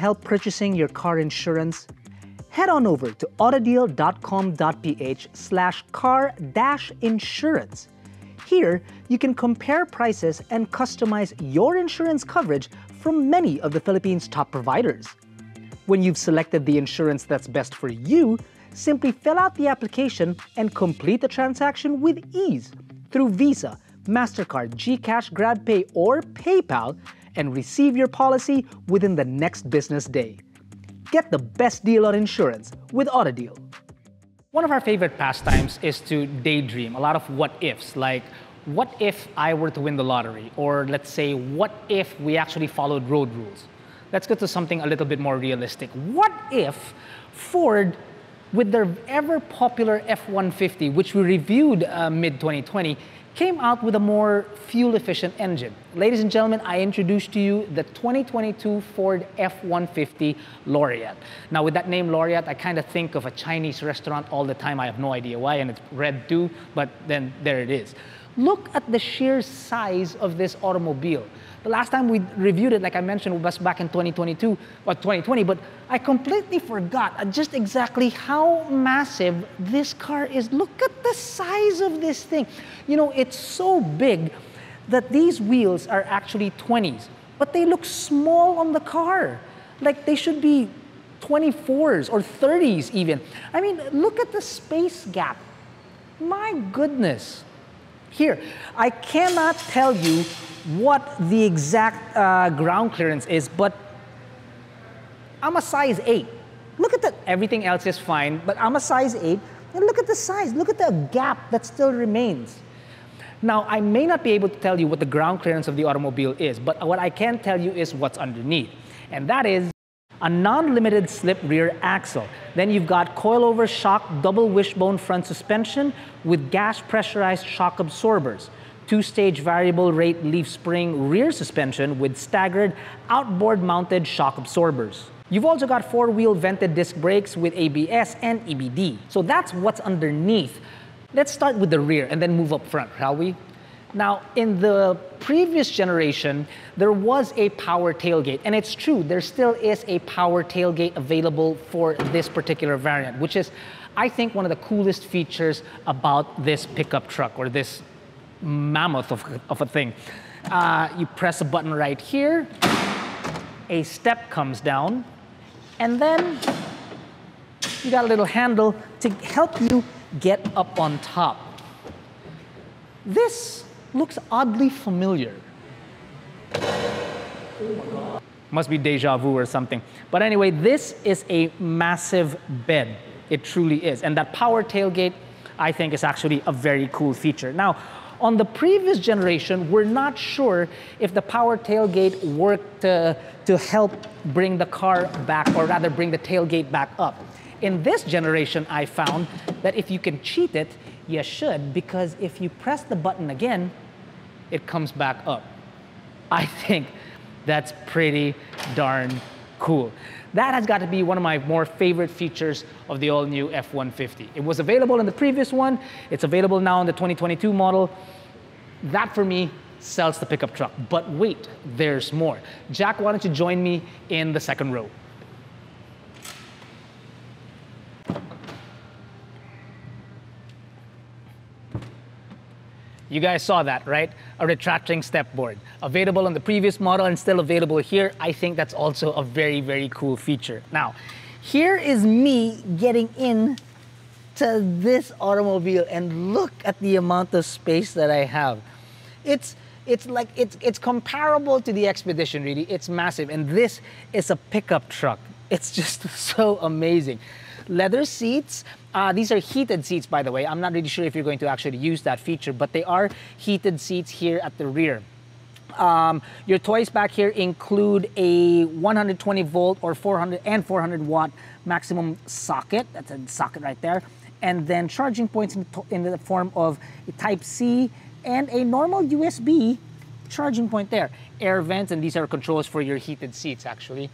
help purchasing your car insurance? Head on over to AutoDeal.com.ph/car-insurance. Here, you can compare prices and customize your insurance coverage from many of the Philippines' top providers. When you've selected the insurance that's best for you, simply fill out the application and complete the transaction with ease through Visa, MasterCard, GCash, GrabPay, or PayPal, and receive your policy within the next business day. Get the best deal on insurance with AutoDeal. One of our favorite pastimes is to daydream, a lot of what-ifs, like what if I were to win the lottery? Or let's say, what if we actually followed road rules? Let's go to something a little bit more realistic. What if Ford, with their ever-popular F-150, which we reviewed mid-2020, came out with a more fuel-efficient engine? Ladies and gentlemen, I introduce to you the 2022 Ford F-150 Lariat. Now, with that name Lariat, I kind of think of a Chinese restaurant all the time. I have no idea why, and it's red too, but then there it is. Look at the sheer size of this automobile. The last time we reviewed it, like I mentioned, was back in 2020, but I completely forgot just exactly how massive this car is. Look at the size of this thing. You know, it's so big that these wheels are actually 20s, but they look small on the car. Like they should be 24s or 30s even. I mean, look at the space gap. My goodness. Here, I cannot tell you what the exact ground clearance is, but I'm a size 8. Look at that. Everything else is fine, but I'm a size 8. And look at the size. Look at the gap that still remains. Now, I may not be able to tell you what the ground clearance of the automobile is, but what I can tell you is what's underneath. And that is a non-limited slip rear axle. Then you've got coilover shock double wishbone front suspension with gas pressurized shock absorbers. Two-stage variable rate leaf spring rear suspension with staggered outboard mounted shock absorbers. You've also got four-wheel vented disc brakes with ABS and EBD. So that's what's underneath. Let's start with the rear and then move up front, shall we? Now, in the previous generation, there was a power tailgate, and it's true, there still is a power tailgate available for this particular variant, which is, I think, one of the coolest features about this pickup truck, or this mammoth of a thing. You press a button right here, a step comes down, and then you got a little handle to help you get up on top. This looks oddly familiar. Must be deja vu or something. But anyway, this is a massive bed. It truly is. And that power tailgate, I think, is actually a very cool feature. Now, on the previous generation, we're not sure if the power tailgate worked to help bring the car back, or rather bring the tailgate back up. In this generation, I found that if you can cheat it, you should, because if you press the button again, it comes back up. I think that's pretty darn cool. That has got to be one of my more favorite features of the all-new F-150. It was available in the previous one. It's available now in the 2022 model. That, for me, sells the pickup truck. But wait, there's more. Jack, why don't you join me in the second row? You guys saw that, right? A retracting step board. Available on the previous model and still available here. I think that's also a very, very cool feature. Now, here is me getting in to this automobile, and look at the amount of space that I have. It's comparable to the Expedition, really. It's massive, and this is a pickup truck. It's just so amazing. Leather seats. These are heated seats, by the way. I'm not really sure if you're going to actually use that feature, but they are heated seats here at the rear. Your toys back here include a 120 volt or 400 watt maximum socket. That's a socket right there. And then charging points in the form of a Type-C and a normal USB charging point there. Air vents, and these are controls for your heated seats, actually.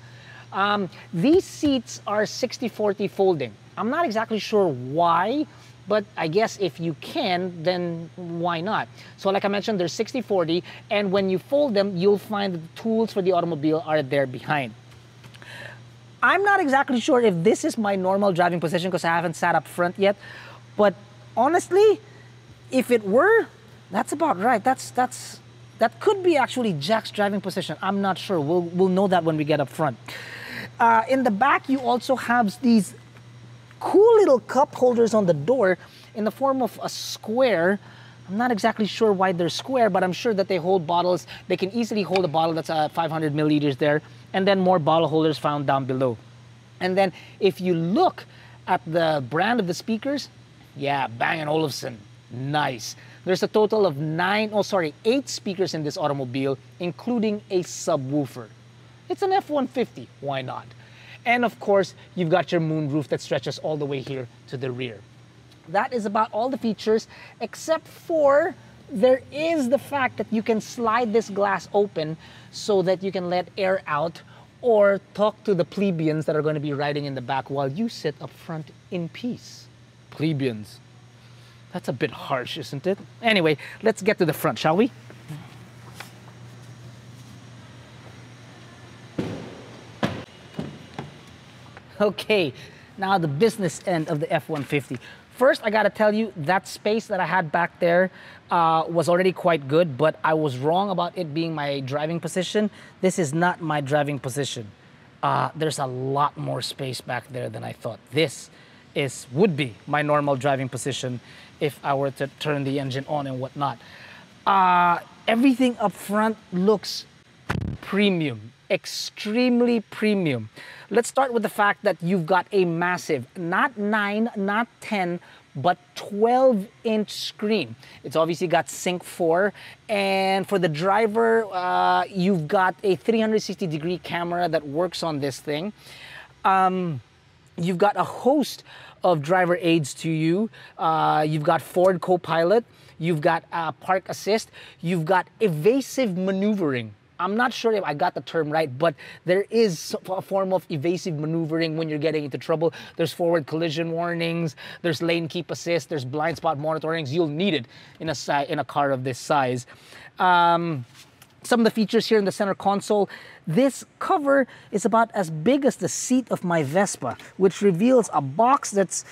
These seats are 60/40 folding. I'm not exactly sure why, but I guess if you can, then why not? So like I mentioned, they're 60/40, and when you fold them, you'll find that the tools for the automobile are there behind. I'm not exactly sure if this is my normal driving position because I haven't sat up front yet, but honestly, if it were, that's about right. That could be actually Jack's driving position. I'm not sure. We'll know that when we get up front. In the back, you also have these cool little cup holders on the door in the form of a square. I'm not exactly sure why they're square, but I'm sure that they hold bottles. They can easily hold a bottle that's 500 milliliters there, and then more bottle holders found down below. And then if you look at the brand of the speakers, yeah, Bang & Olufsen, nice. There's a total of 8 speakers in this automobile, including a subwoofer. It's an F-150, why not? And of course, you've got your moonroof that stretches all the way here to the rear. That is about all the features, except for there is the fact that you can slide this glass open so that you can let air out or talk to the plebeians that are going to be riding in the back while you sit up front in peace. Plebeians. That's a bit harsh, isn't it? Anyway, let's get to the front, shall we? Okay, now the business end of the F-150. First, I gotta tell you, that space that I had back there was already quite good, but I was wrong about it being my driving position. This is not my driving position. There's a lot more space back there than I thought. This would be my normal driving position if I were to turn the engine on and whatnot. Everything up front looks premium, extremely premium. Let's start with the fact that you've got a massive, not 9, not 10, but 12-inch screen. It's obviously got Sync 4, and for the driver, you've got a 360-degree camera that works on this thing. You've got a host of driver aids to you. You've got Ford Copilot, you've got Park Assist, you've got evasive maneuvering. I'm not sure if I got the term right, but there is a form of evasive maneuvering when you're getting into trouble. There's forward collision warnings, there's lane keep assist, there's blind spot monitorings. You'll need it in a car of this size. Some of the features here in the center console. This cover is about as big as the seat of my Vespa, which reveals a box that's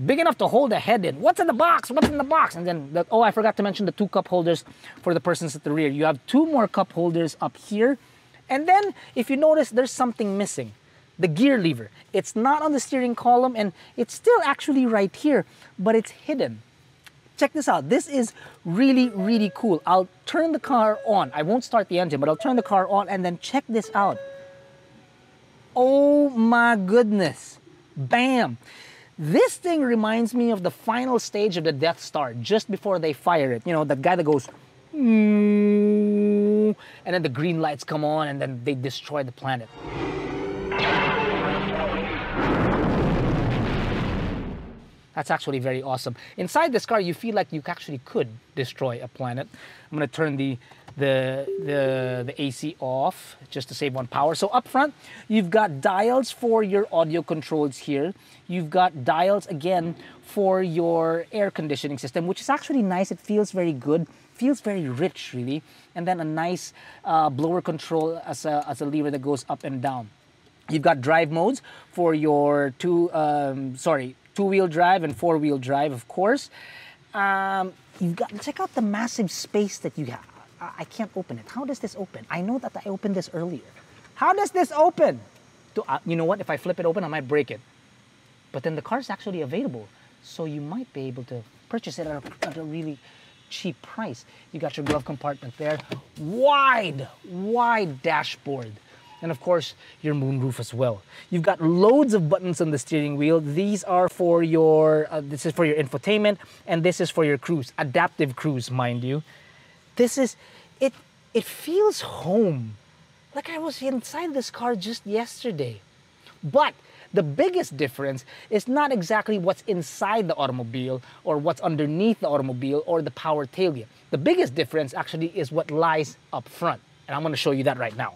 big enough to hold a head in. What's in the box? What's in the box? And then, oh, I forgot to mention the 2 cup holders for the persons at the rear. You have 2 more cup holders up here. And then, if you notice, there's something missing. The gear lever. It's not on the steering column, and it's still actually right here, but it's hidden. Check this out. This is really, really cool. I'll turn the car on. I won't start the engine, but I'll turn the car on, and then check this out. Oh my goodness. Bam. This thing reminds me of the final stage of the Death Star, just before they fire it. You know, that guy that goes, and then the green lights come on, and then they destroy the planet. That's actually very awesome. Inside this car, you feel like you actually could destroy a planet. I'm gonna turn the AC off just to save on power. So up front, you've got dials for your audio controls here. You've got dials again for your air conditioning system, which is actually nice. It feels very good, feels very rich really. And then a nice blower control as a lever that goes up and down. You've got drive modes for your two-wheel drive and four-wheel drive, of course. You've got, check out the massive space that you have. I can't open it. How does this open? I know that I opened this earlier. How does this open? You know what? If I flip it open, I might break it. But then the car is actually available, so you might be able to purchase it at a really cheap price. You got your glove compartment there. Wide dashboard. And of course, your moonroof as well. You've got loads of buttons on the steering wheel. These are for your, this is for your infotainment, and this is for your cruise. Adaptive cruise, mind you. This is, it feels home. Like I was inside this car just yesterday. But the biggest difference is not exactly what's inside the automobile or what's underneath the automobile or the power tailgate. The biggest difference actually is what lies up front. And I'm gonna show you that right now.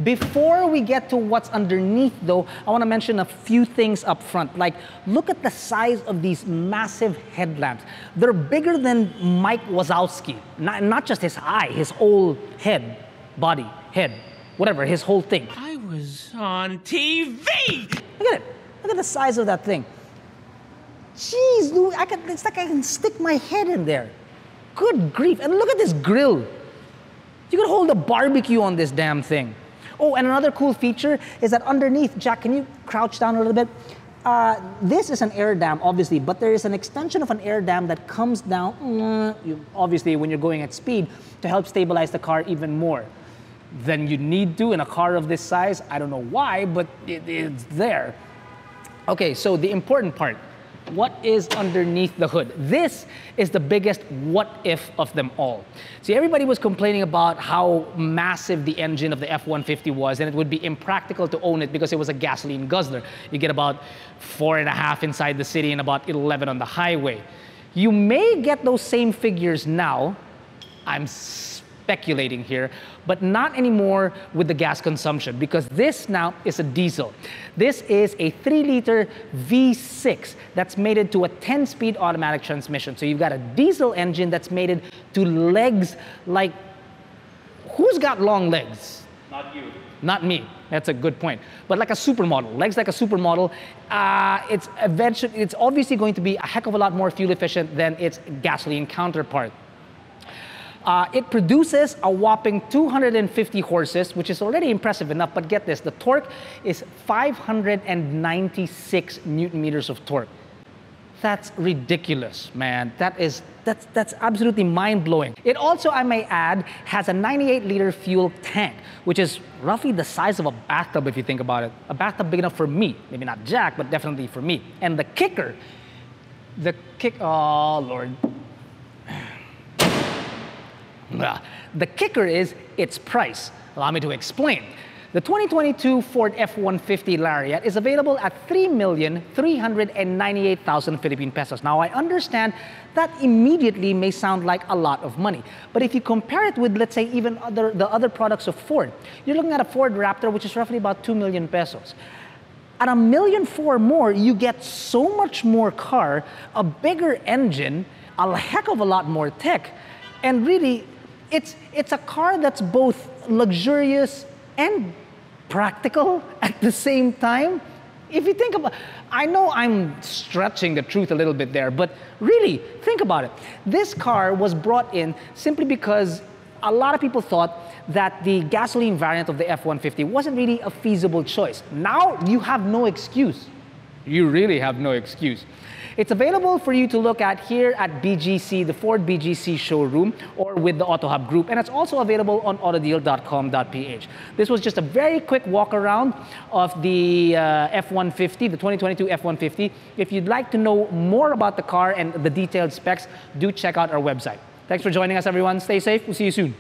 Before we get to what's underneath though, I want to mention a few things up front. Like, look at the size of these massive headlamps. They're bigger than Mike Wazowski. Not just his eye, his whole head. body, head, whatever, his whole thing. I was on TV! Look at it. Look at the size of that thing. Jeez, dude, it's like I can stick my head in there. Good grief. And look at this grill. You could hold a barbecue on this damn thing. Oh, and another cool feature is that underneath, Jack, can you crouch down a little bit? This is an air dam, obviously, but there is an extension of an air dam that comes down, obviously, when you're going at speed, to help stabilize the car even more than you need to in a car of this size. I don't know why, but it's there. Okay, so the important part. What is underneath the hood? This is the biggest what if of them all. See, everybody was complaining about how massive the engine of the F-150 was, and it would be impractical to own it because it was a gasoline guzzler. You get about 4.5 inside the city and about 11 on the highway. You may get those same figures now. I'm speculating here, but not anymore with the gas consumption, because this now is a diesel. This is a 3-liter V6 that's mated to a 10-speed automatic transmission. So you've got a diesel engine that's mated to legs like, who's got long legs? Not you. Not me. That's a good point. But like a supermodel, legs like a supermodel, it's obviously going to be a heck of a lot more fuel efficient than its gasoline counterpart. It produces a whopping 250 horses, which is already impressive enough, but get this, the torque is 596 Newton meters of torque. That's ridiculous, man. That's absolutely mind-blowing. It also, I may add, has a 98-liter fuel tank, which is roughly the size of a bathtub if you think about it. A bathtub big enough for me. Maybe not Jack, but definitely for me. And the kicker, oh Lord. The kicker is its price. Allow me to explain. The 2022 Ford F-150 Lariat is available at 3,398,000 Philippine pesos. Now, I understand that immediately may sound like a lot of money. But if you compare it with, let's say, even the other products of Ford, you're looking at a Ford Raptor, which is roughly about 2 million pesos. At $1.4 million more, you get so much more car, a bigger engine, a heck of a lot more tech, and really, it's a car that's both luxurious and practical at the same time. If you think about, I know I'm stretching the truth a little bit there, but really, think about it. This car was brought in simply because a lot of people thought that the gasoline variant of the F-150 wasn't really a feasible choice. Now, you have no excuse. You really have no excuse. It's available for you to look at here at BGC, the Ford BGC showroom, or with the AutoHub group, and it's also available on AutoDeal.com.ph. This was just a very quick walk around of the F-150, the 2022 F-150. If you'd like to know more about the car and the detailed specs, do check out our website. Thanks for joining us, everyone. Stay safe. We'll see you soon.